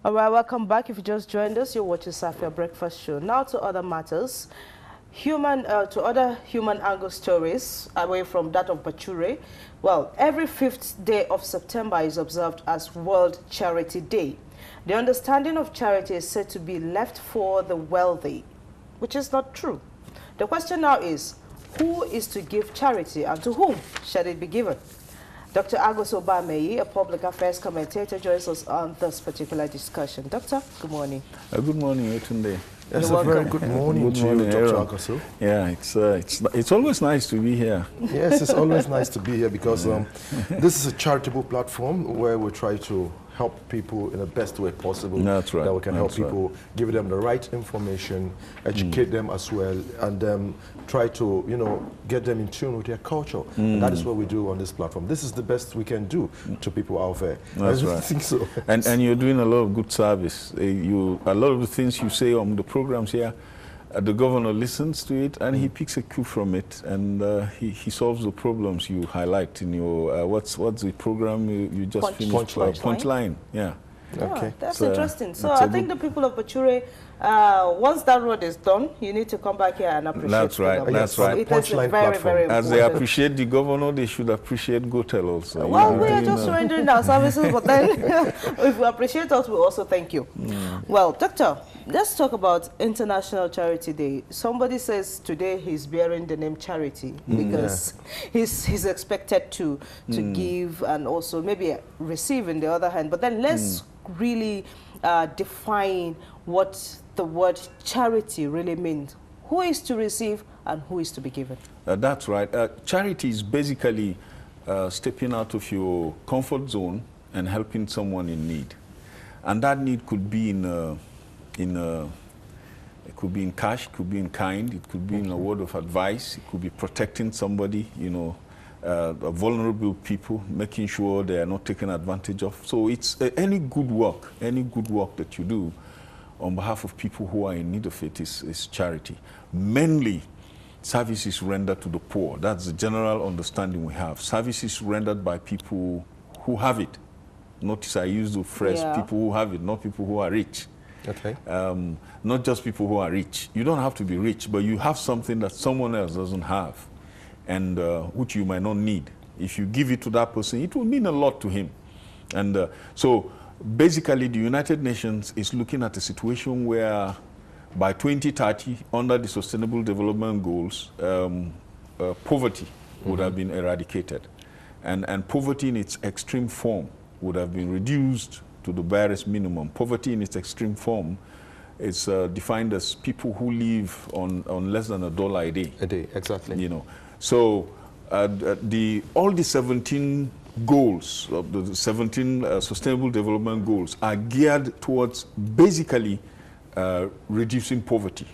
All right, welcome back. If you just joined us, you're watching Safia Breakfast Show. Now to other matters. Other human angle stories away from that of Bachure. Well, every 5th day of September is observed as World Charity Day. The understanding of charity is said to be left for the wealthy, which is not true. The question now is, who is to give charity and to whom shall it be given? Dr. Agoso Bamaiyi, a public affairs commentator, joins us on this particular discussion. Doctor, good morning. Good morning, Yetunde. Yes, a very good morning to you, Dr. Agoso. Yeah, it's always nice to be here. Yes, it's always nice to be here because this is a charitable platform where we try to help people in the best way possible. That's right. That we can help people, give them the right information, educate them as well, and try to, get them in tune with their culture. And that is what we do on this platform. This is the best we can do to people out there. That's right. I think so. And you're doing a lot of good service. A lot of the things you say on the programs here, the governor listens to it and he picks a cue from it, and he solves the problems you highlight in your what's the program you just finished? Punchline. Yeah. Okay. That's interesting. So I think the people of Bachure, once that road is done, you need to come back here and appreciate. That's right. them. That's right. It is very, very important. As they appreciate the governor, they should appreciate Gotel also. Well, we are just rendering our services, but then if you appreciate us, we also thank you. Well, Doctor, let's talk about International Charity Day. Somebody says today he's bearing the name Charity because he's expected to give and also maybe receive in the other hand. But then let's really define what the word charity really means. Who is to receive and who is to be given? That's right. Charity is basically stepping out of your comfort zone and helping someone in need. And that need could be it could be in cash, it could be in kind, it could be in a word of advice, it could be protecting somebody, vulnerable people, making sure they are not taken advantage of. So it's any good work that you do on behalf of people who are in need of it is charity. Mainly, services rendered to the poor. That's the general understanding we have. Services rendered by people who have it. Notice I use the phrase people who have it, not people who are rich. Okay. Not just people who are rich. You don't have to be rich, but you have something that someone else doesn't have, and which you might not need. If you give it to that person, it will mean a lot to him. And so basically the United Nations is looking at a situation where by 2030, under the Sustainable Development Goals, poverty would have been eradicated. And poverty in its extreme form would have been reduced to the barest minimum. Poverty in its extreme form is defined as people who live on less than $1 a day. A day, exactly. So all the 17 goals of the 17 Sustainable Development Goals are geared towards basically reducing poverty.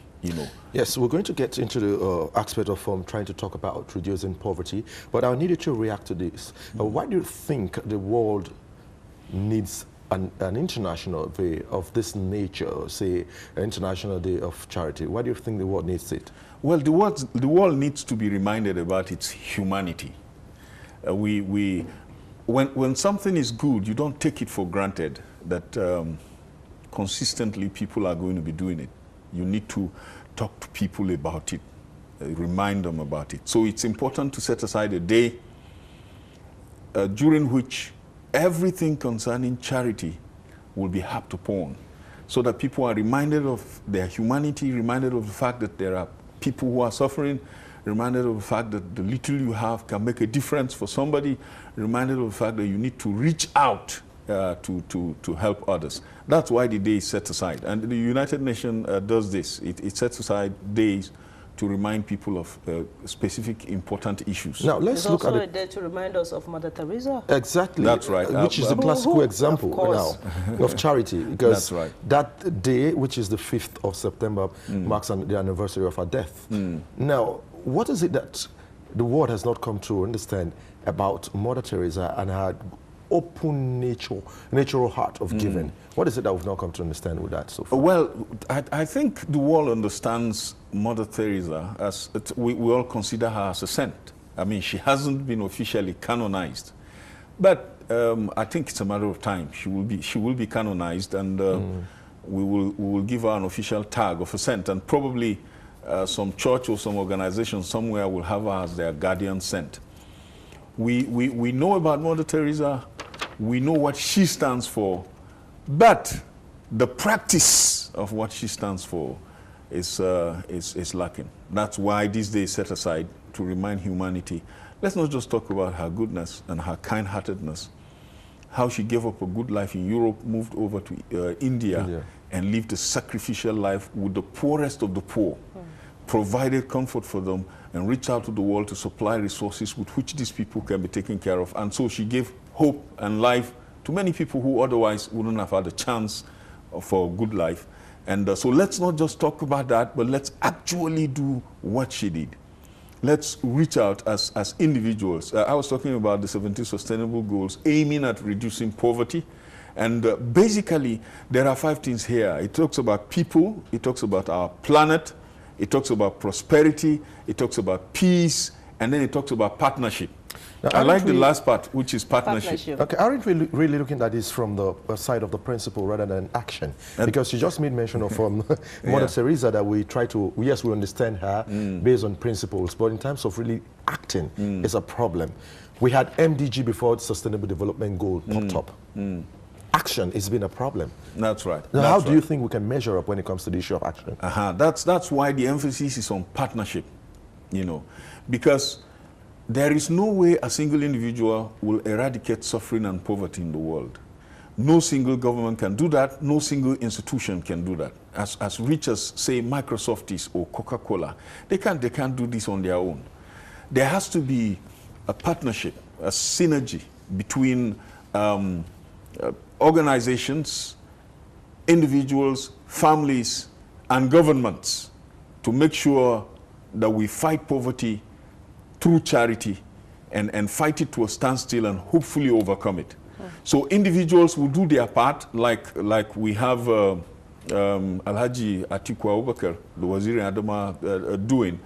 Yes, we're going to get into the aspect of trying to talk about reducing poverty, but I needed to react to this. Why do you think the world needs an international day of this nature, say an International Day of Charity? Why do you think the world needs it? Well, the world needs to be reminded about its humanity. When something is good, you don't take it for granted that consistently people are going to be doing it. You need to talk to people about it, remind them about it. So it's important to set aside a day during which everything concerning charity will be harped upon, so that people are reminded of their humanity, reminded of the fact that there are people who are suffering, reminded of the fact that the little you have can make a difference for somebody, reminded of the fact that you need to reach out to help others. That's why the day is set aside. And the United Nations does this. It sets aside days to remind people of specific important issues. Now let's look at it. Also a day to remind us of Mother Teresa. Exactly. That's right. Which is a classical example now of charity, because that's right. That day, which is the 5th of September, marks the anniversary of her death. Now, what is it that the world has not come to understand about Mother Teresa and her open natural heart of giving? What is it that we've not come to understand with that so far? Well, I think the world understands Mother Teresa as, we all consider her as a saint. I mean, she hasn't been officially canonized. But I think it's a matter of time. She will be canonized, and we will give her an official tag of a saint, and probably some church or some organization somewhere will have her as their guardian saint. We know about Mother Teresa. We know what she stands for, but the practice of what she stands for is lacking. That's why this day is set aside to remind humanity. Let's not just talk about her goodness and her kind-heartedness, how she gave up a good life in Europe, moved over to India, and lived a sacrificial life with the poorest of the poor, provided comfort for them, and reached out to the world to supply resources with which these people can be taken care of. And so she gave hope and life to many people who otherwise wouldn't have had a chance for a good life. And so let's not just talk about that, but let's actually do what she did. Let's reach out as individuals. I was talking about the 17 Sustainable Goals aiming at reducing poverty. And basically, there are 5 things here. It talks about people, it talks about our planet, it talks about prosperity, it talks about peace, and then it talks about partnership. Now, I like the last part, which is partnership. Okay, aren't we really looking at this from the side of the principle rather than action? Because you just made mention of Mother Teresa, that we try to, yes, we understand her based on principles, but in terms of really acting, it's a problem. We had MDG before Sustainable Development Goal popped up. Action has been a problem. That's right. Now, how do you think we can measure up when it comes to the issue of action? That's why the emphasis is on partnership, you know, because there is no way a single individual will eradicate suffering and poverty in the world. No single government can do that. No single institution can do that. As rich as, say, Microsoft is or Coca-Cola, they can't do this on their own. There has to be a partnership, a synergy between organizations, individuals, families, and governments to make sure that we fight poverty through charity and fight it to a standstill and hopefully overcome it. So individuals will do their part, like we have Alhaji Atiku Abubakar, the Waziri Adama, doing.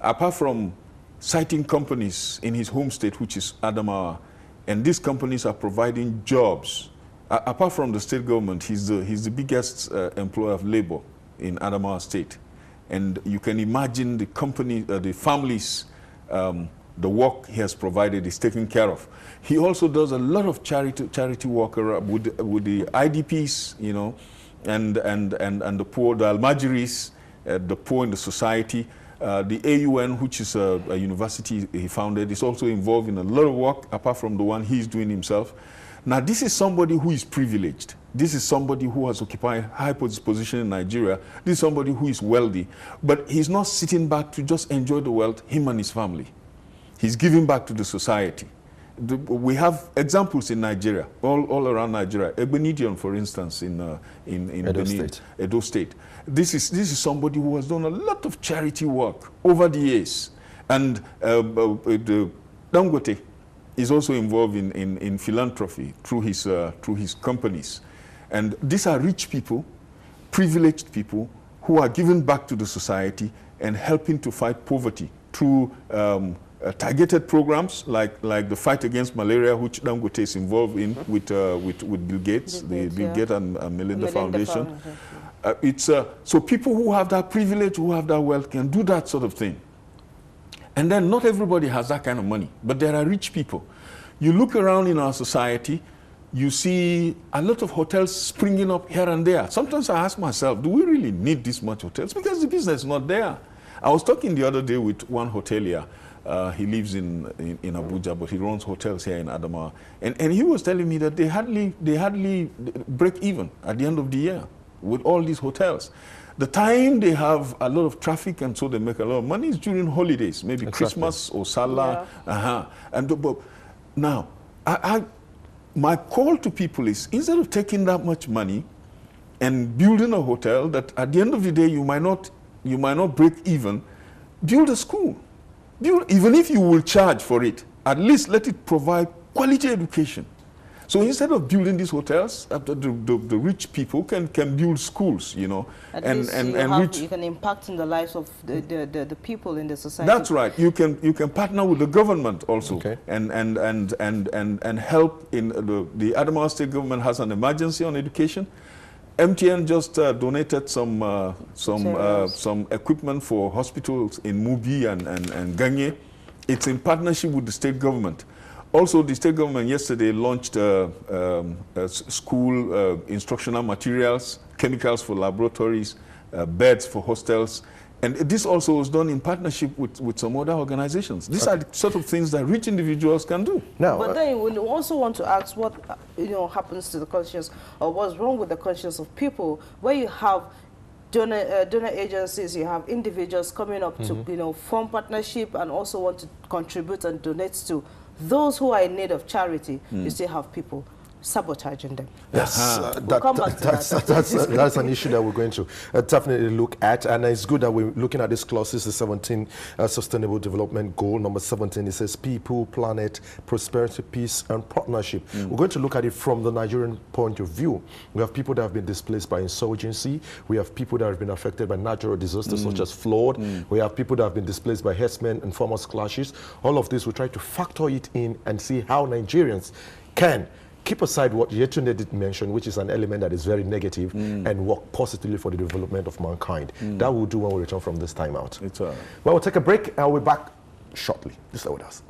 Apart from citing companies in his home state, which is Adamawa, and these companies are providing jobs. Apart from the state government, he's the biggest employer of labor in Adamawa State. And you can imagine the company, the families, the work he has provided is taken care of. He also does a lot of charity work with the IDPs, you know, and the poor, the Almajiris, the poor in the society. The AUN, which is a university he founded, is also involved in a lot of work apart from the one he's doing himself. Now, this is somebody who is privileged. This is somebody who has occupied high position in Nigeria. This is somebody who is wealthy. But he's not sitting back to just enjoy the wealth, him and his family. He's giving back to the society. We have examples in Nigeria, all around Nigeria. Egbenidion, for instance, in Edo State. This is somebody who has done a lot of charity work over the years. And Dangote is also involved in philanthropy through his companies. And these are rich people, privileged people, who are giving back to the society and helping to fight poverty through targeted programs like the fight against malaria, which Dangote is involved in with Bill Gates, the Bill Gates and Melinda Foundation. So people who have that privilege, who have that wealth, can do that sort of thing. And then not everybody has that kind of money, but there are rich people. You look around in our society, you see a lot of hotels springing up here and there. Sometimes I ask myself, do we really need this much hotels? Because the business is not there. I was talking the other day with one hotelier. He lives in Abuja, but he runs hotels here in Adamawa. And he was telling me that they hardly break even at the end of the year with all these hotels. The time they have a lot of traffic and so they make a lot of money is during holidays, maybe Christmas or Salah. But now, my call to people is, instead of taking that much money and building a hotel that at the end of the day you might not break even, build a school. Even if you will charge for it, at least let it provide quality education So instead of building these hotels, the rich people can build schools, you know, and you can impact in the lives of the people in the society. That's right. You can partner with the government also, okay, and help in the Adamawa State government has an emergency on education. MTN just donated some equipment for hospitals in Mubi and Ganye. It's in partnership with the state government. Also, the state government yesterday launched school instructional materials, chemicals for laboratories, beds for hostels. And this also was done in partnership with some other organizations. These are the sort of things that rich individuals can do. Now, but then we also want to ask what happens to the conscience, or what's wrong with the conscience of people, where you have donor agencies, you have individuals coming up to form partnership and also want to contribute and donate to those who are in need of charity. You still have people sabotaging them. Yes, that's an issue that we're going to definitely look at, and it's good that we're looking at this clause. This is 17 Sustainable Development Goal number 17. It says people, planet, prosperity, peace, and partnership. We're going to look at it from the Nigerian point of view. We have people that have been displaced by insurgency. We have people that have been affected by natural disasters such as flood. We have people that have been displaced by herdsmen and farmers clashes. All of this, we try to factor it in and see how Nigerians can keep aside what Yetunde did mention, which is an element that is very negative, and work positively for the development of mankind. That we'll do when we return from this time out. It's all right. Well, we'll take a break and we'll be back shortly. Just stay with us.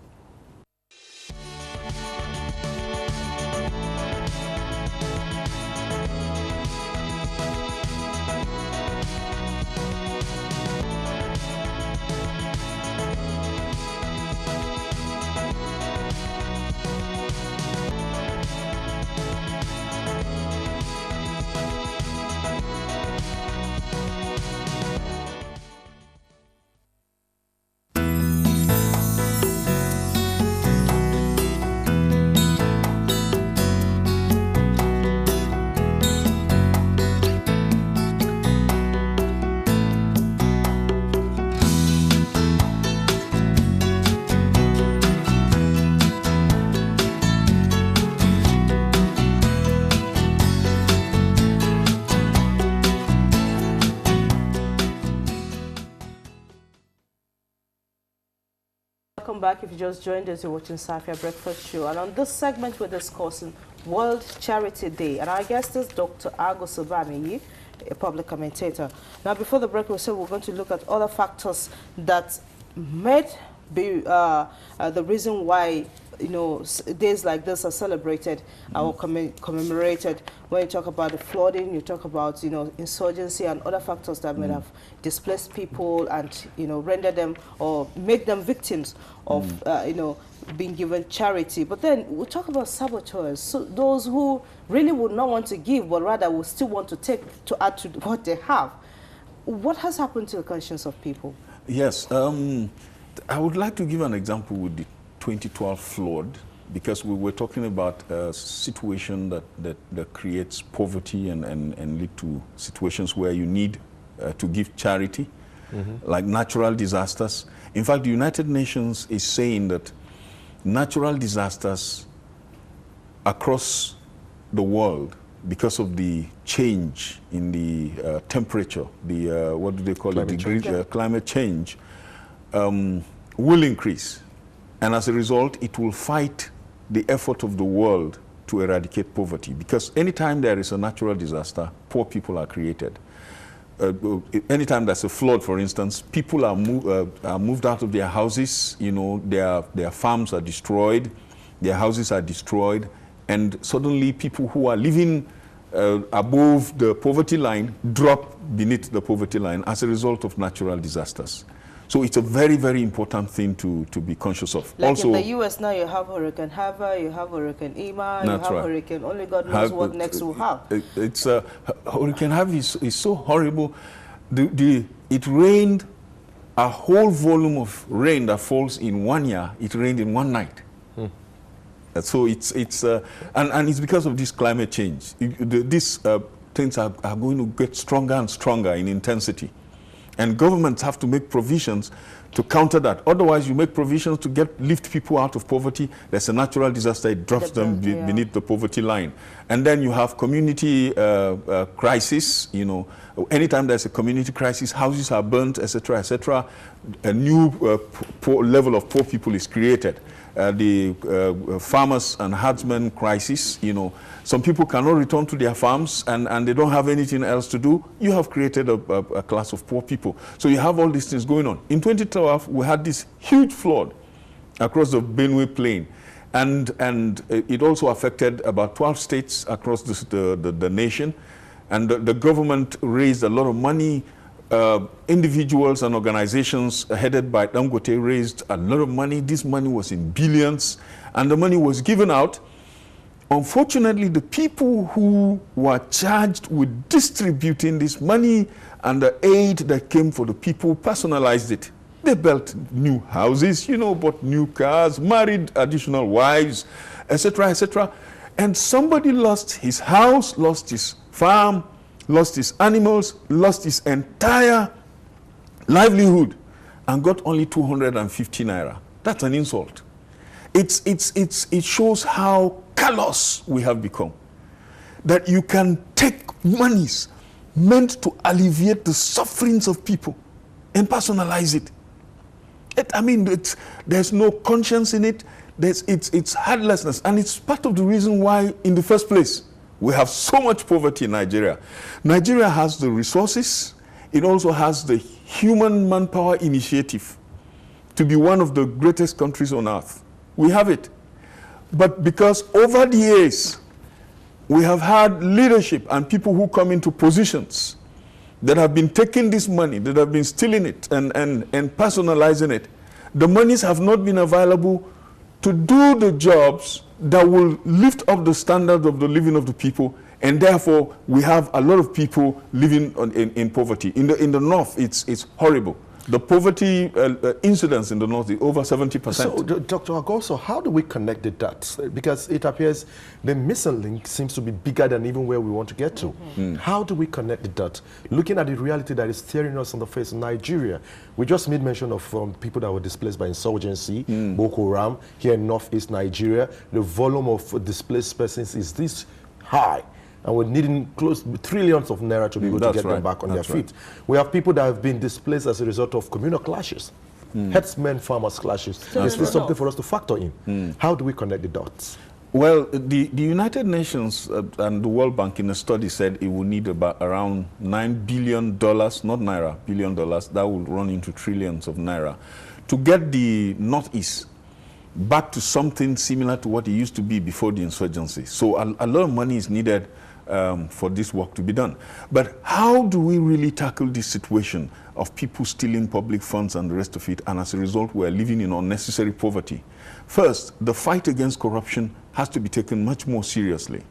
Welcome back. If you just joined us, you're watching Safia Breakfast Show. And on this segment, we're discussing World Charity Day. And our guest is Dr. Agoso Bamaiyi, a public commentator. Now, before the break, we said we're going to look at other factors that might be the reason why days like this are celebrated or commemorated. When you talk about the flooding, you talk about insurgency and other factors that may have displaced people and render them or make them victims of being given charity. But then we talk about saboteurs, so those who really would not want to give, but rather will still want to take to add to what they have. What has happened to the conscience of people? Yes, I would like to give an example with the 2012 flood, because we were talking about a situation that creates poverty and lead to situations where you need to give charity, like natural disasters. In fact, the United Nations is saying that natural disasters across the world, because of the change in the temperature, the what do they call it, climate change, will increase. And as a result, it will fight the effort of the world to eradicate poverty. Because anytime there is a natural disaster, poor people are created. Anytime there's a flood, for instance, people are moved out of their houses, their farms are destroyed, their houses are destroyed, and suddenly people who are living above the poverty line drop beneath the poverty line as a result of natural disasters. So it's a very, very important thing to be conscious of. Like also, in the U.S. now, you have Hurricane Harvey, you have Hurricane Irma, you have Hurricane, only God knows what next will have. Hurricane Harvey is so horrible. It rained a whole volume of rain that falls in 1 year. It rained in one night. So it's because of this climate change. These things are going to get stronger and stronger in intensity. And governments have to make provisions to counter that. Otherwise, you make provisions to lift people out of poverty. There's a natural disaster, it drops them beneath the poverty line. And then you have community crisis, you know. Anytime there's a community crisis, houses are burnt, etc., etc., a new level of poor people is created. The farmers and herdsmen crisis, you know, some people cannot return to their farms and they don't have anything else to do. You have created a class of poor people. So you have all these things going on. In 2012, we had this huge flood across the Benue Plain. And it also affected about 12 states across the nation. And the government raised a lot of money. Individuals and organizations headed by Dangote raised a lot of money. This money was in billions, and the money was given out. Unfortunately, the people who were charged with distributing this money and the aid that came for the people personalized it. They built new houses, you know, bought new cars, married additional wives, etc., etc. And somebody lost his house, lost his farm, lost his animals, lost his entire livelihood, and got only 250 naira. That's an insult. It shows how callous we have become. That you can take monies meant to alleviate the sufferings of people and personalize it. There's no conscience in it. It's heartlessness, and it's part of the reason why, in the first place, we have so much poverty in Nigeria. Nigeria has the resources. It also has the human manpower initiative to be one of the greatest countries on earth. We have it. But because over the years, we have had leadership and people who come into positions that have been taking this money, that have been stealing it and personalizing it, the monies have not been available to do the jobs that will lift up the standard of the living of the people, and therefore we have a lot of people living in poverty. In the north, it's horrible. The poverty incidence in the north is over 70%. So, Dr. Agoso, how do we connect the dots? Because it appears the missing link seems to be bigger than even where we want to get to. Mm-hmm. How do we connect the dots? Looking at the reality that is staring us in the face in Nigeria, we just made mention of people that were displaced by insurgency, Boko Haram, here in northeast Nigeria. The volume of displaced persons is this high. And we're needing close to trillions of naira to be able to get them back on their feet. We have people that have been displaced as a result of communal clashes, herdsmen, farmers clashes. Is this something for us to factor in? How do we connect the dots? Well, the United Nations and the World Bank in a study said it will need around $9 billion, not naira, $billion, that will run into trillions of naira, to get the Northeast back to something similar to what it used to be before the insurgency. So a lot of money is needed for this work to be done. But how do we really tackle this situation of people stealing public funds and the rest of it, and as a result we're living in unnecessary poverty? First, the fight against corruption has to be taken much more seriously.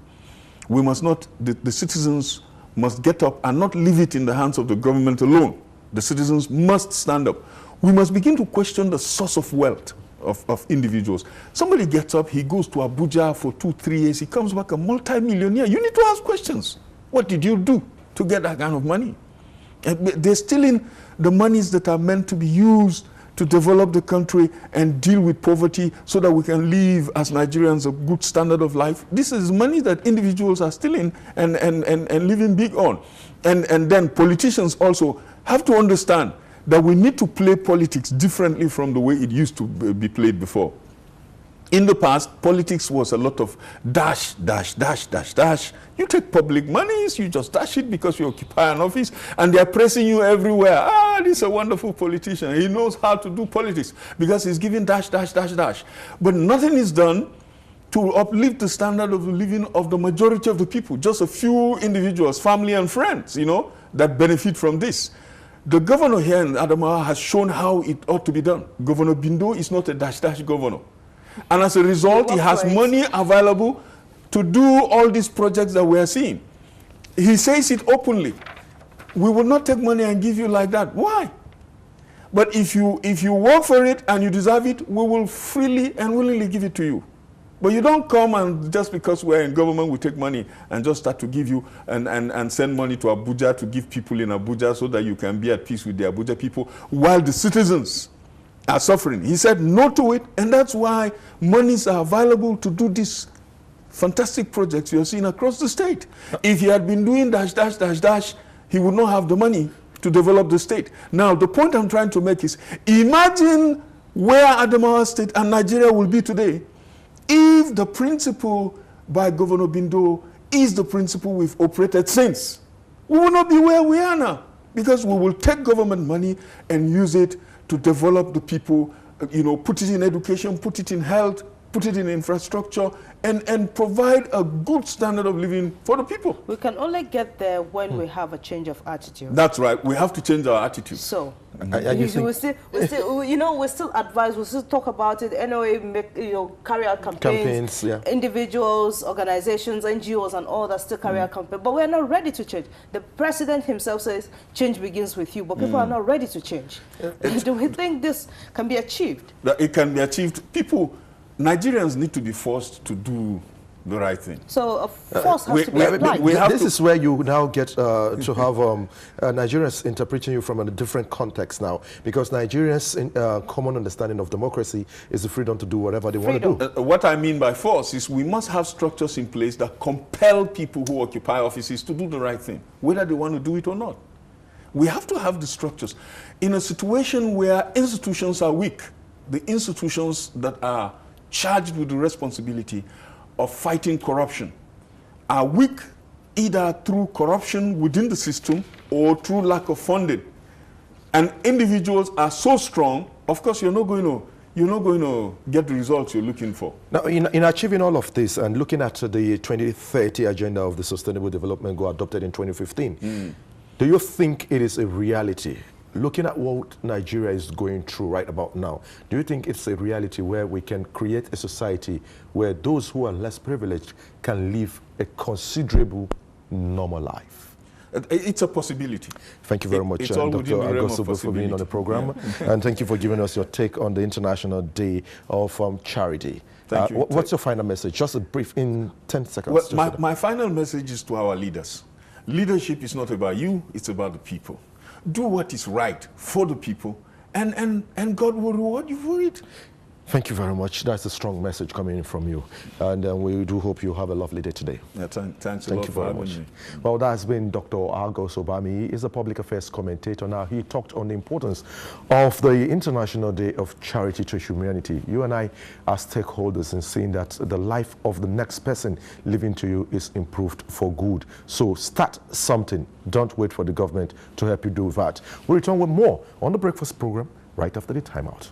We must not, the citizens must get up and not leave it in the hands of the government alone. The citizens must stand up. We must begin to question the source of wealth of individuals. Somebody gets up, he goes to Abuja for 2-3 years, he comes back a multi-millionaire. You need to ask questions. What did you do to get that kind of money? They're stealing the monies that are meant to be used to develop the country and deal with poverty so that we can live as Nigerians a good standard of life. This is money that individuals are stealing and living big on. And then politicians also have to understand that we need to play politics differently from the way it used to be played before. In the past, politics was a lot of dash, dash, dash, dash, dash. You take public monies, you just dash it because you occupy an office, and they're pressing you everywhere. Ah, this is a wonderful politician. He knows how to do politics because he's giving dash, dash, dash, dash. But nothing is done to uplift the standard of the living of the majority of the people. Just a few individuals, family and friends, you know, that benefit from this. The governor here in Adamawa has shown how it ought to be done. Governor Bindo is not a dash-dash governor. And as a result, he has money available to do all these projects that we are seeing. He says it openly. We will not take money and give you like that. Why? But if you work for it and you deserve it, we will freely and willingly give it to you. But you don't come and just because we're in government, we take money and just start to give you and send money to Abuja to give people in Abuja so that you can be at peace with the Abuja people, while the citizens are suffering. He said no to it, and that's why monies are available to do these fantastic projects you're seeing across the state. If he had been doing dash, dash, dash, dash, he would not have the money to develop the state. Now, the point I'm trying to make is, imagine where Adamawa State and Nigeria will be today if the principle by Governor Bindo is the principle we've operated since. We will not be where we are now, because we will take government money and use it to develop the people, put it in education, put it in health, put it in infrastructure, and provide a good standard of living for the people. We can only get there when we have a change of attitude. That's right. We have to change our attitude. So, we still advise, we still talk about it. NOA carry out campaigns. Yeah. Individuals, organizations, NGOs, and all that still carry out campaigns. But we're not ready to change. The president himself says change begins with you, but people are not ready to change. Do we think this can be achieved? That it can be achieved. Nigerians need to be forced to do the right thing. So a force has to be applied. This is where you now get to have Nigerians interpreting you from a different context now, because Nigerians' common understanding of democracy is the freedom to do whatever they want to do. What I mean by force is we must have structures in place that compel people who occupy offices to do the right thing, whether they want to do it or not. We have to have the structures. In a situation where institutions are weak, the institutions that are charged with the responsibility of fighting corruption are weak, either through corruption within the system or through lack of funding. And individuals are so strong, of course you're not going to get the results you're looking for. Now, in achieving all of this and looking at the 2030 agenda of the Sustainable Development Goal adopted in 2015, do you think it is a reality? Looking at what Nigeria is going through right about now, do you think it's a reality where we can create a society where those who are less privileged can live a considerable normal life? It's a possibility. Thank you very much, Dr. Agoso, for being on the program. Yeah. And thank you for giving us your take on the International Day of Charity. Thank you. What's your final message? Just a brief, in 10 seconds. Well, my final message is to our leaders. Leadership is not about you, it's about the people. Do what is right for the people, and God will reward you for it. Thank you very much. That's a strong message coming in from you. And we do hope you have a lovely day today. Yeah, thanks a lot for having me. Well, that's been Dr. Agoso Bamaiyi. He's a public affairs commentator. Now, he talked on the importance of the International Day of Charity to Humanity. You and I are stakeholders in seeing that the life of the next person living to you is improved for good. So start something. Don't wait for the government to help you do that. We'll return with more on the breakfast program right after the timeout.